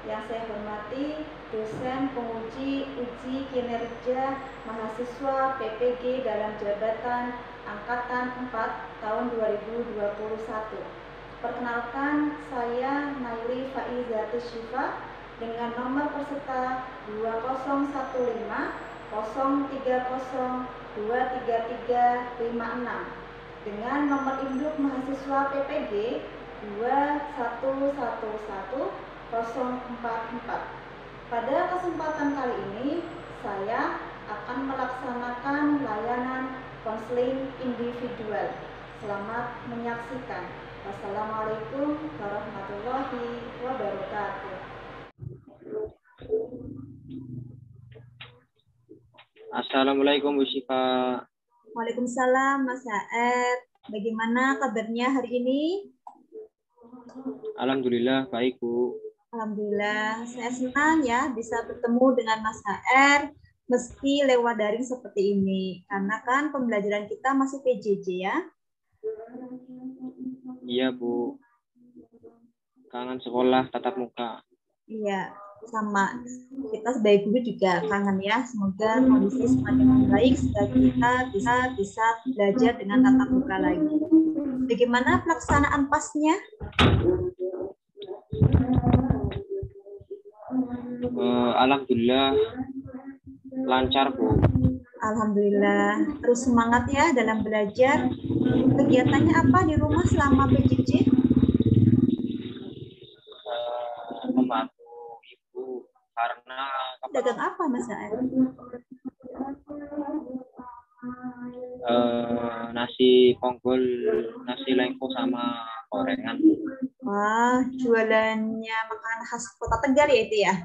Yang saya hormati dosen penguji uji kinerja mahasiswa PPG dalam jabatan Angkatan 4 tahun 2021. Perkenalkan, saya Naili Faizati Syifa dengan nomor peserta 2015 030 23356 dengan nomor induk mahasiswa PPG 2111 044. Pada kesempatan kali ini, saya akan melaksanakan layanan konseling individual. Selamat menyaksikan. Wassalamualaikum warahmatullahi wabarakatuh. Assalamualaikum Bu Syifa. Waalaikumsalam Mas Saed. Bagaimana kabarnya hari ini? Alhamdulillah baik Bu. Alhamdulillah, saya senang ya bisa bertemu dengan Mas HR meski lewat daring seperti ini. Karena kan pembelajaran kita masih PJJ ya. Iya Bu. Kangen sekolah tatap muka. Iya, sama. Kita sebagai guru juga kangen ya. Semoga kondisi semakin membaik sehingga kita bisa belajar dengan tatap muka lagi. Bagaimana pelaksanaan pasnya? Alhamdulillah lancar Bu. Alhamdulillah. Terus semangat ya dalam belajar. Kegiatannya apa di rumah selama PJJ? Membantu Ibu karena dagang apa Mas Aed? Nasi ponggol, nasi lengko sama gorengan. Wah, jualannya makanan khas Kota Tegal ya itu ya.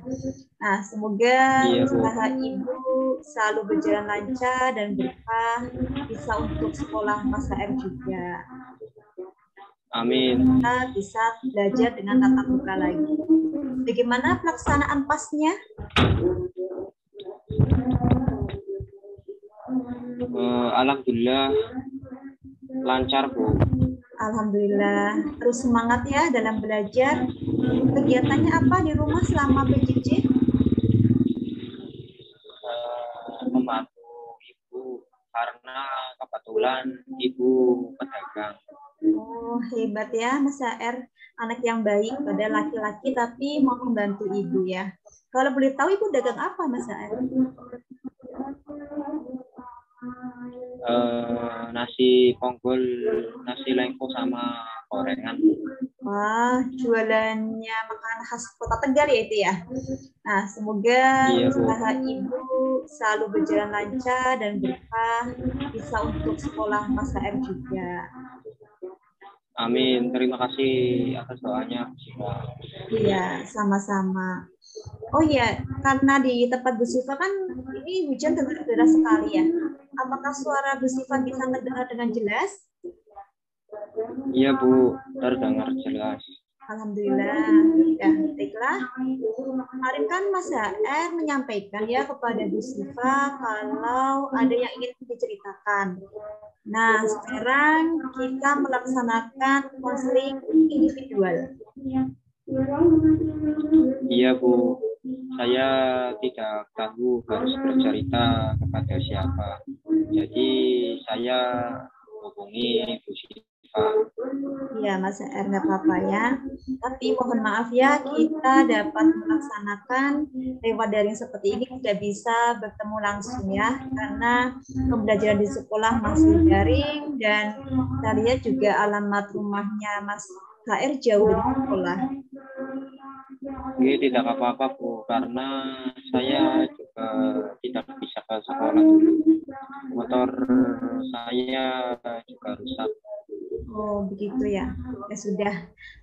Nah, semoga usaha Ibu selalu berjalan lancar dan berkah, bisa untuk sekolah Mas HR juga. Amin. Kita bisa belajar dengan tatap muka lagi. Bagaimana pelaksanaan pasnya? Alhamdulillah lancar Bu. Alhamdulillah. Terus semangat ya dalam belajar. Kegiatannya apa di rumah selama PJJ? Membantu Ibu karena kebetulan Ibu pedagang. Oh, hebat ya Mas HR. Anak yang baik pada laki-laki tapi mau membantu Ibu ya. Kalau boleh tahu Ibu dagang apa Mas HR? Nasi ponggol, nasi lengko sama gorengan. Wah, jualannya makanan khas Kota Tegal ya itu ya. Nah, semoga usaha Ibu selalu berjalan lancar dan berkah, bisa untuk sekolah Mas HR juga. Amin. Terima kasih atas doanya. Iya, sama-sama. Oh iya, karena di tempat Bu Syifa kan ini hujan deras sekali ya. Apakah suara Bu Syifa bisa terdengar dengan jelas? Iya Bu, terdengar jelas. Alhamdulillah. Ya, baiklah. Kemarin kan Mas HR menyampaikan ya kepada Bu Syifa kalau ada yang ingin PJJ diceritakan. Nah, sekarang kita melaksanakan konseling individual. Iya, Bu. Saya tidak tahu harus bercerita kepada siapa. Jadi saya hubungi Bu Siva. Ya, Mas R, nggak apa-apa ya. Tapi mohon maaf ya, kita dapat melaksanakan lewat daring seperti ini tidak bisa bertemu langsung ya, karena pembelajaran di sekolah masih daring dan kita lihat juga alamat rumahnya Mas HR jauh dari sekolah. Oke, tidak apa-apa, Bu, karena saya juga tidak bisa ke sekolah dulu. Motor saya juga rusak. Oh, begitu ya. Ya sudah.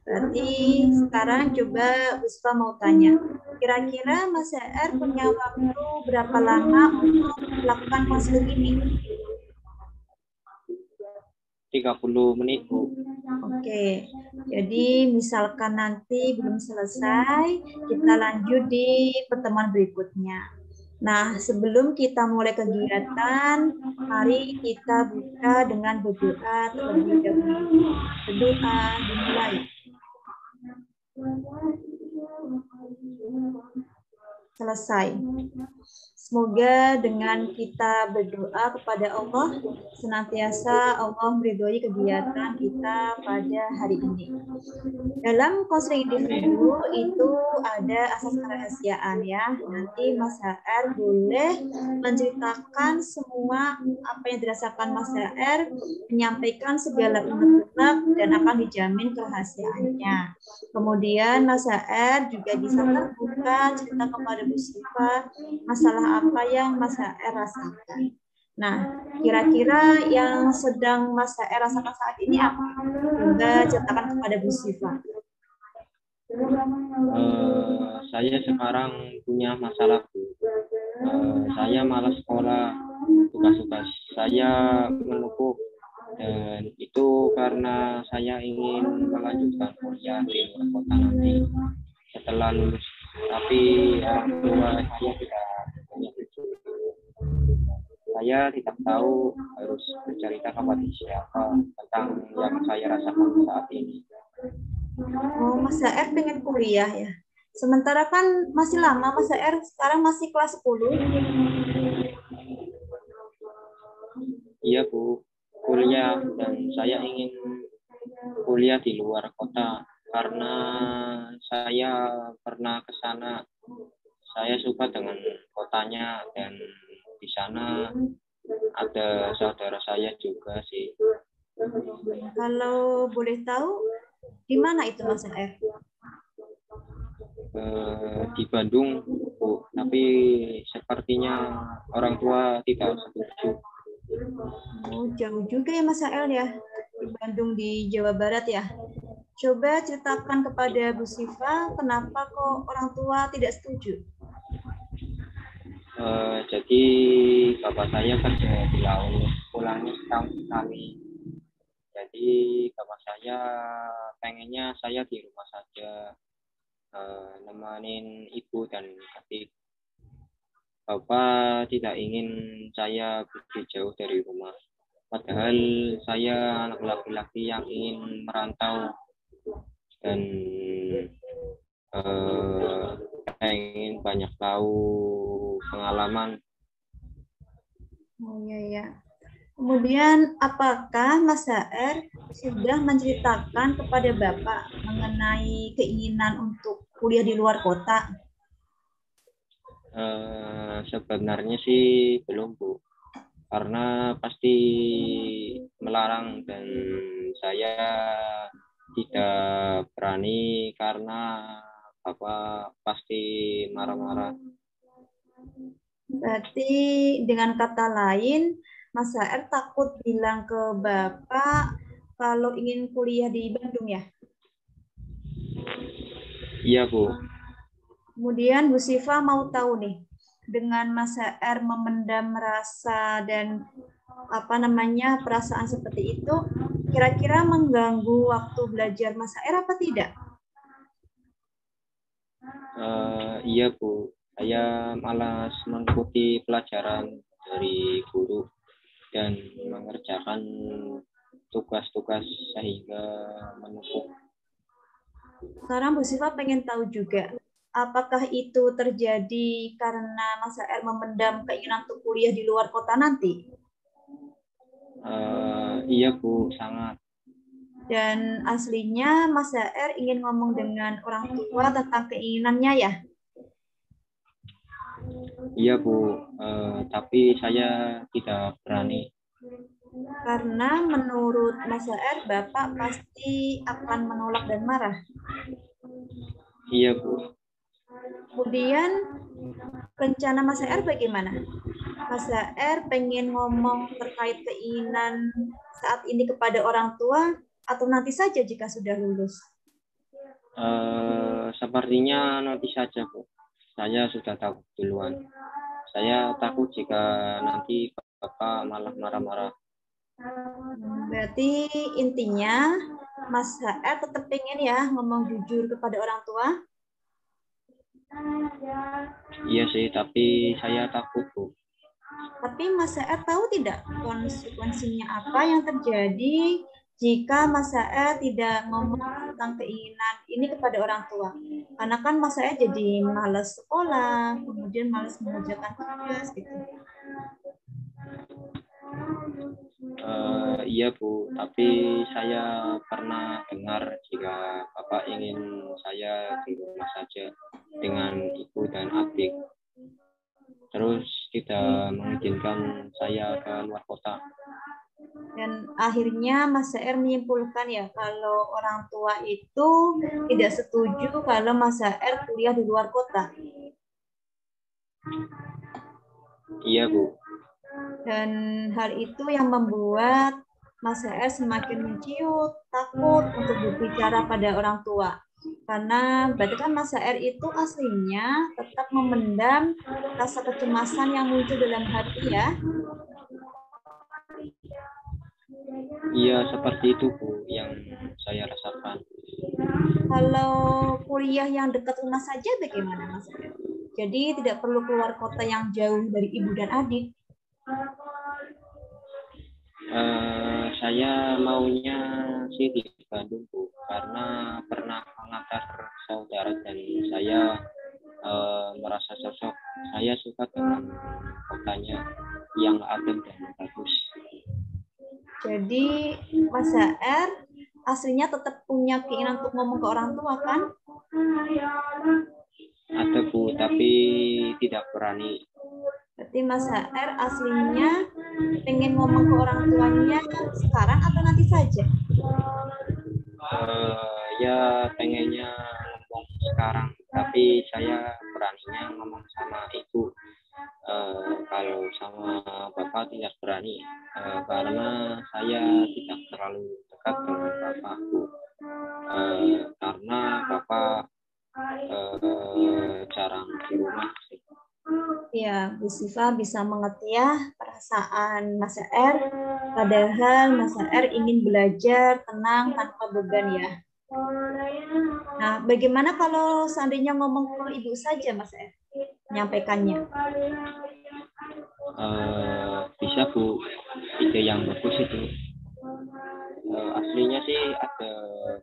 Berarti sekarang coba Puspa mau tanya. Kira-kira Mas HR punya waktu berapa lama untuk melakukan konseling ini? 30 menit, Bu. Oke, jadi misalkan nanti belum selesai, kita lanjut di pertemuan berikutnya. Nah, sebelum kita mulai kegiatan, mari kita buka dengan berdoa terlebih dahulu. Berdoa dimulai. Selesai. Semoga dengan kita berdoa kepada Allah, senantiasa Allah meridhoi kegiatan kita pada hari ini. Dalam konseling individu itu ada asas kerahasiaan ya. Nanti Mas HR boleh menceritakan semua apa yang dirasakan Mas HR, menyampaikan segala unek-unek dan akan dijamin kerahasiaannya. Kemudian Mas HR juga bisa terbuka cerita kepada Bu Siva masalah apa yang Mas HR rasakan. Nah, kira-kira yang sedang Mas HR rasakan saat ini apa? Coba ceritakan kepada Bu Siva. Saya sekarang punya masalah, Bu. Saya malas sekolah, tugas-tugas saya menumpuk, dan itu karena saya ingin melanjutkan kuliah di luar kota nanti setelah lulus. Tapi orang tua saya tidak menyetujui. Saya tidak tahu harus bercerita kepada siapa tentang yang saya rasakan saat ini. Oh, Mas HR pengen kuliah ya. Sementara kan masih lama Mas HR, sekarang masih kelas 10. Iya, Bu, kuliah, dan saya ingin kuliah di luar kota karena saya pernah ke sana. Saya suka dengan kotanya dan di sana ada saudara saya juga sih. Kalau boleh tahu, di mana itu Mas HR? Di Bandung, Bu, tapi sepertinya orang tua tidak setuju. Oh, jauh juga ya Mas HR ya, di Bandung di Jawa Barat ya. Coba ceritakan kepada Bu Siva, kenapa kok orang tua tidak setuju? Jadi bapak saya kerja di laut, pulangnya setahun sekali. Jadi bapak saya pengennya saya di rumah saja, nemenin ibu dan adik. Bapak tidak ingin saya pergi jauh dari rumah. Padahal saya anak laki-laki yang ingin merantau dan ingin banyak tahu pengalaman. Oh iya ya. Kemudian apakah Mas HR sudah menceritakan kepada Bapak mengenai keinginan untuk kuliah di luar kota? Sebenarnya sih belum, Bu, karena pasti melarang dan saya tidak berani karena Bapak pasti marah-marah. Berarti dengan kata lain, Mas HR takut bilang ke Bapak kalau ingin kuliah di Bandung ya? Iya, Bu. Kemudian Bu Siva mau tahu nih, dengan Mas HR memendam rasa dan perasaan seperti itu, kira-kira mengganggu waktu belajar Mas HR apa tidak? Iya, Bu. Saya malas mengikuti pelajaran dari guru. dan mengerjakan tugas-tugas sehingga menumpuk. Sekarang Bu Siva pengen tahu juga, apakah itu terjadi karena Mas HR memendam keinginan untuk kuliah di luar kota nanti? Iya Bu, sangat. Dan aslinya Mas HR ingin ngomong dengan orang tua tentang keinginannya ya? Iya Bu, tapi saya tidak berani. Karena menurut Mas HR, Bapak pasti akan menolak dan marah. Iya Bu. Kemudian rencana Mas HR bagaimana? Mas HR pengen ngomong terkait keinginan saat ini kepada orang tua atau nanti saja jika sudah lulus? Sepertinya nanti saja Bu. Saya sudah takut duluan. Saya takut jika nanti Bapak malah marah-marah. Berarti intinya Mas HR tetap pengen ya ngomong jujur kepada orang tua? Iya sih, tapi saya takut Bu. Tapi Mas HR tahu tidak konsekuensinya apa yang terjadi jika Mas HR tidak ngomong tentang keinginan ini kepada orang tua? Karena kan Mas HR jadi malas sekolah, kemudian malas mengerjakan tugas gitu. Iya Bu, tapi saya pernah dengar jika Bapak ingin saya di rumah saja dengan ibu dan adik. Terus tidak mengizinkan saya ke luar kota. Dan akhirnya Mas HR menyimpulkan ya kalau orang tua itu tidak setuju kalau Mas HR kuliah di luar kota. Iya Bu. Dan hal itu yang membuat Mas HR semakin menciut, takut untuk berbicara pada orang tua. Karena berarti kan Mas HR itu aslinya tetap memendam rasa kecemasan yang muncul dalam hati ya. Iya, seperti itu Bu yang saya rasakan. Kalau kuliah yang dekat rumah saja bagaimana Mas HR? Jadi tidak perlu keluar kota yang jauh dari ibu dan adik. Saya maunya sih di Bandung Bu, karena pernah mengantar saudara dan saya merasa cocok. Saya suka dengan kotanya yang adem dan bagus. Jadi Mas HR aslinya tetap punya keinginan untuk ngomong ke orang tua kan? Ada Bu, tapi tidak berani. Berarti Mas HR aslinya pengen ngomong ke orang tuanya sekarang atau nanti saja? Ya pengennya ngomong sekarang, tapi saya beraninya ngomong sama ibu. Kalau sama Bapak tidak berani, karena saya tidak terlalu dekat dengan Bapak Bu. Karena Bapak jarang di rumah. Ya, Bu Siva bisa mengerti ya perasaan Mas HR. Padahal Mas HR ingin belajar tenang tanpa beban ya. Nah, bagaimana kalau seandainya ngomong ke ibu saja Mas HR? Menyampaikannya. Bisa Bu, ide yang bagus itu. Aslinya sih ada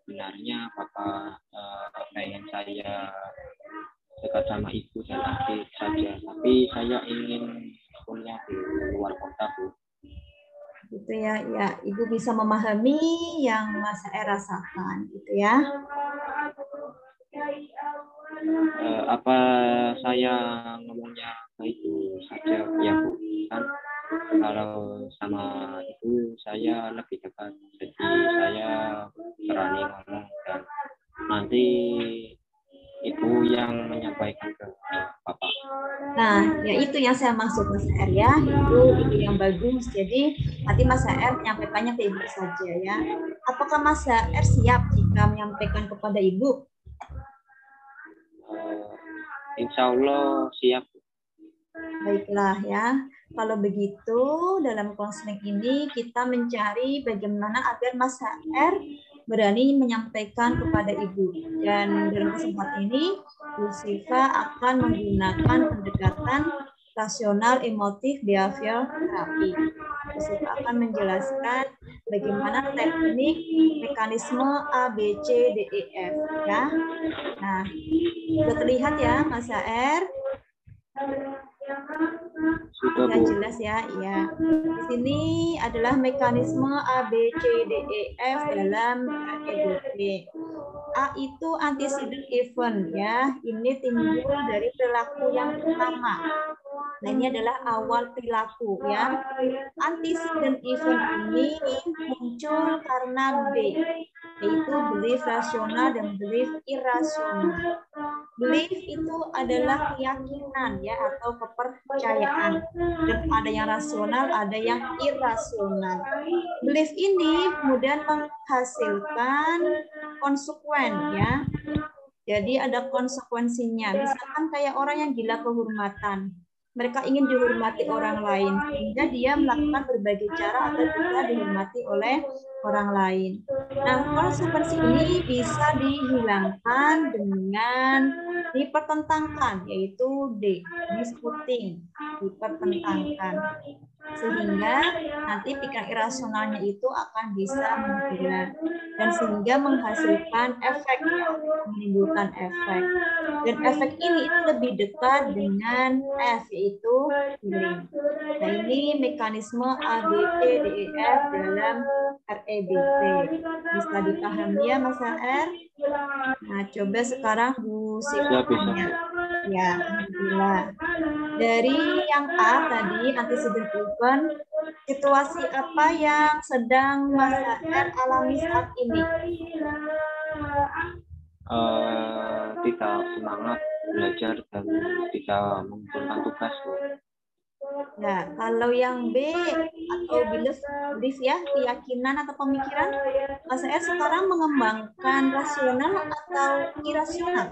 benarnya Bapak pengen saya dekat sama ibu dan adik saja, tapi saya ingin kuliah di luar kota Bu. Gitu ya, ya ibu bisa memahami yang Mas HR rasakan gitu ya. Apa saya ngomongnya ke ibu saja ya Bu, kan kalau sama ibu saya lebih dekat, jadi saya berani ngomong dan nanti ibu yang menyampaikan ke Bapak. Nah, ya itu yang saya maksud Mas HR ya, itu ide yang bagus. Jadi nanti Mas HR menyampaikannya ke ibu saja ya. Apakah Mas HR siap jika menyampaikan kepada ibu? Insya Allah siap. Baiklah ya. Kalau begitu dalam konseling ini kita mencari bagaimana agar Mas HR berani menyampaikan kepada ibu. Dan dalam kesempatan ini, Bu Siva akan menggunakan pendekatan rasional emotif behavior terapi. Bu Siva akan menjelaskan bagaimana teknik mekanisme A, B, C, D, E, F. Ya. Nah, sudah terlihat ya Mas HR? Sudah, Ya Bu. jelas ya, iya. Di sini adalah mekanisme A, B, C, D, E, F dalam REBP. A itu antecedent event ya. Ini timbul dari perilaku yang pertama. Nah, ini adalah awal perilaku ya. Antecedent event ini muncul karena B, yaitu belief rasional dan belief irasional. Belief itu adalah keyakinan ya atau kepercayaan. Dan ada yang rasional, ada yang irasional. Belief ini kemudian menghasilkan konsekuen ya. Jadi ada konsekuensinya. Misalkan kayak orang yang gila kehormatan. Mereka ingin dihormati orang lain, sehingga dia melakukan berbagai cara agar bisa dihormati oleh orang lain. Nah, konsekuensi ini bisa dihilangkan dengan dipertentangkan, yaitu D, disputing, dipertentangkan. Sehingga nanti pikiran irasionalnya itu akan bisa menghilang dan sehingga menghasilkan efek, menimbulkan efek. Dan efek ini itu lebih dekat dengan F, yaitu healing. Nah, ini mekanisme A, B, C, D, E, F dalam REBP. Bisa dipahami ya Mas HR? Nah, coba sekarang Bu Siva tanya. Ya, alhamdulillah. Dari yang A tadi, antecedent event, situasi apa yang sedang Mas HR alami saat ini? Tidak semangat belajar dan tidak mengumpulkan tugas. Nah, kalau yang B atau belief ya, keyakinan atau pemikiran, Mas HR sekarang mengembangkan rasional atau irasional?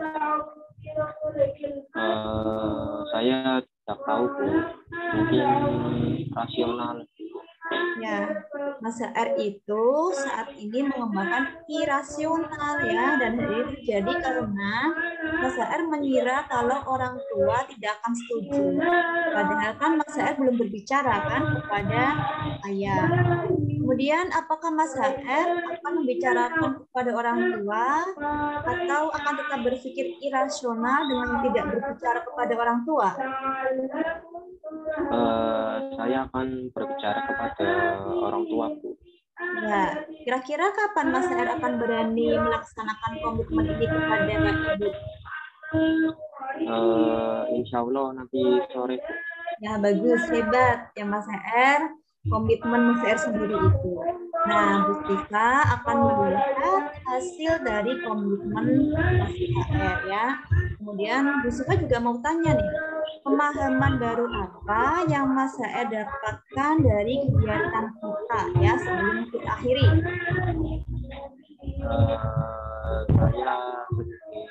Saya tidak tahu, Bu. Mungkin rasional. Ya, Mas HR itu saat ini mengembangkan irasional ya, dan hal ini terjadi karena Mas HR mengira kalau orang tua tidak akan setuju. Padahal kan Mas HR belum berbicara kan kepada ayah. Kemudian apakah Mas HR akan membicarakan kepada orang tua atau akan tetap berpikir irasional dengan tidak berbicara kepada orang tua? Saya akan berbicara kepada orang tua, Bu. Ya, kira-kira kapan Mas HR akan berani melaksanakan komitmen ini kepada Ibu? Insya Allah nanti sore. Ya, bagus, hebat ya Mas HR, komitmen Mas HR sendiri itu. Nah, Bu Siva akan melihat hasil dari komitmen Mas HR ya. Kemudian Bu Siva juga mau tanya nih, pemahaman baru apa yang Mas HR dapatkan dari kegiatan kita ya sebelum kita akhiri? Saya sedikit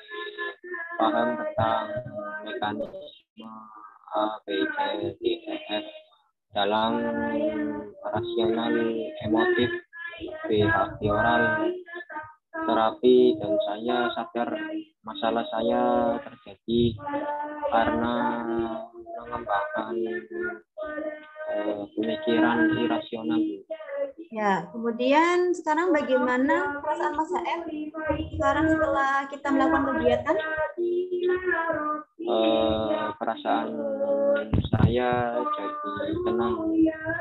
paham tentang mekanisme A, B, C, D, E, F dalam rasional, emotif, behavioral, terapi, dan saya sadar masalah saya terjadi karena mengembangkan pemikiran irasional. Ya, kemudian sekarang bagaimana perasaan Mas HR sekarang setelah kita melakukan kegiatan? Perasaan saya jadi tenang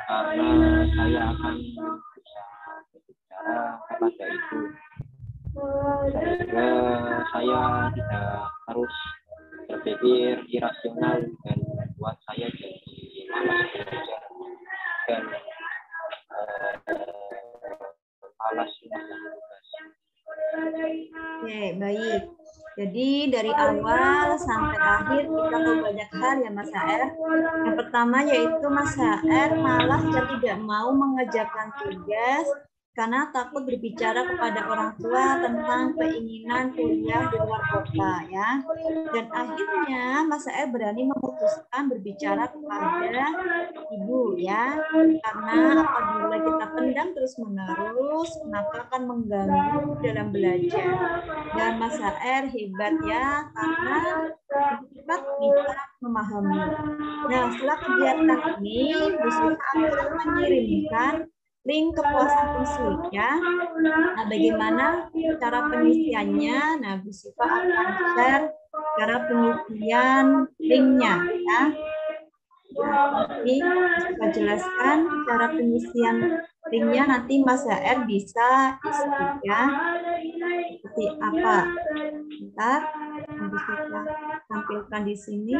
karena saya akan bisa berbicara kepada Ibu, sehingga saya tidak harus berpikir irasional dan membuat saya jadi malas belajar dan malas melakukan tugas. Oke, baik. Jadi dari awal sampai akhir kita tahu banyak hal ya Mas HR. Yang pertama yaitu Mas HR malas dan tidak mau mengerjakan tugas karena takut berbicara kepada orang tua tentang keinginan kuliah di luar kota ya. Dan akhirnya Mas AR berani memutuskan berbicara kepada ibu ya, karena apabila kita pendam terus-menerus maka akan mengganggu dalam belajar. Dan Mas AR hebat ya, karena cepat bisa memahami. Nah, setelah kegiatan ini Bu Siva akan mengirimkan link kepuasan konseling ya. Nah, bagaimana cara pengisiannya? Nah, Bu Siva akan share cara pengisian linknya ya. Nanti bisa jelaskan cara pengisian linknya, nanti Mas HR bisa isi ya. Seperti apa? Bentar, Bu Siva tampilkan di sini.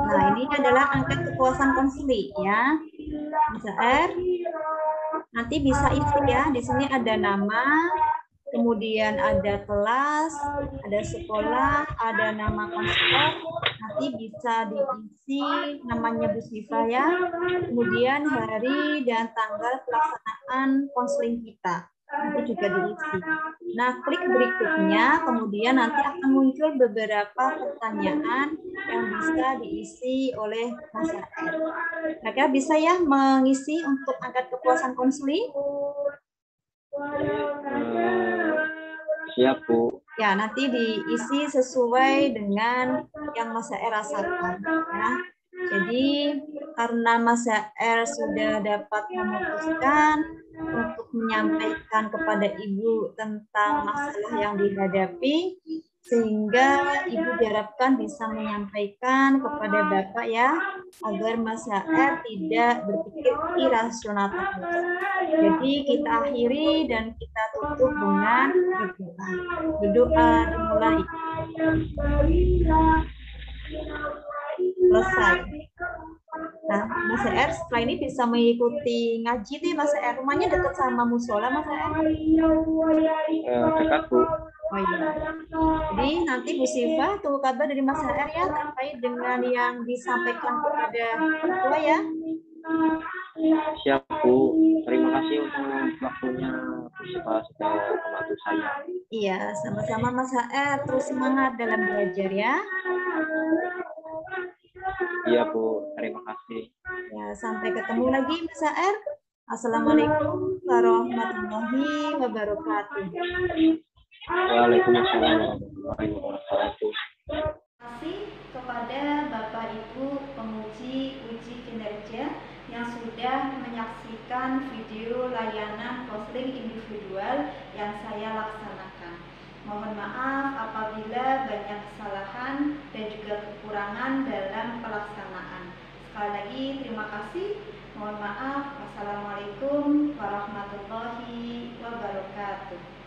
Nah, ini adalah angka kepuasan konsili ya. Mas R. Nanti bisa isi ya. Di sini ada nama, kemudian ada kelas, ada sekolah, ada nama konselor. Nanti bisa diisi namanya Bu Siva ya. Kemudian hari dan tanggal pelaksanaan konseling kita. Nanti juga diisi. Nah, klik berikutnya, kemudian nanti akan muncul beberapa pertanyaan yang bisa diisi oleh Mas R. Mereka bisa ya mengisi untuk angkat kepuasan konseling? Siap, Bu. Ya, nanti diisi sesuai dengan yang Mas R rasakan. Ya. Jadi, karena Mas R sudah dapat memutuskan untuk menyampaikan kepada Ibu tentang masalah yang dihadapi, sehingga Ibu diharapkan bisa menyampaikan kepada Bapak ya, agar Mas HR tidak berpikir irasional terus. Jadi kita akhiri dan kita tutup dengan berdoa. Berdoa dimulai. Selesai. Nah, Mas HR setelah ini bisa mengikuti ngaji nih Mas HR. Rumahnya dekat sama musola Mas HR? Dekat, Bu. Oh iya. Jadi nanti Bu Siva tunggu kabar dari Mas HR ya terkait dengan yang disampaikan kepada orang tua ya. Siap, Bu. Terima kasih untuk waktunya Bu Siva sudah membantu saya. Iya, sama-sama Mas HR. Terus semangat dalam belajar ya. Iya, Bu. Terima kasih. Ya, sampai ketemu lagi Mas HR. Assalamualaikum warahmatullahi wabarakatuh. Waalaikumsalam warahmatullahi wabarakatuh. Terima kasih kepada Bapak Ibu penguji uji kinerja yang sudah menyaksikan video layanan konseling individual yang saya laksanakan. Mohon maaf apabila banyak kesalahan dan juga kekurangan dalam pelaksanaan. Sekali lagi terima kasih. Mohon maaf. Wassalamualaikum warahmatullahi wabarakatuh.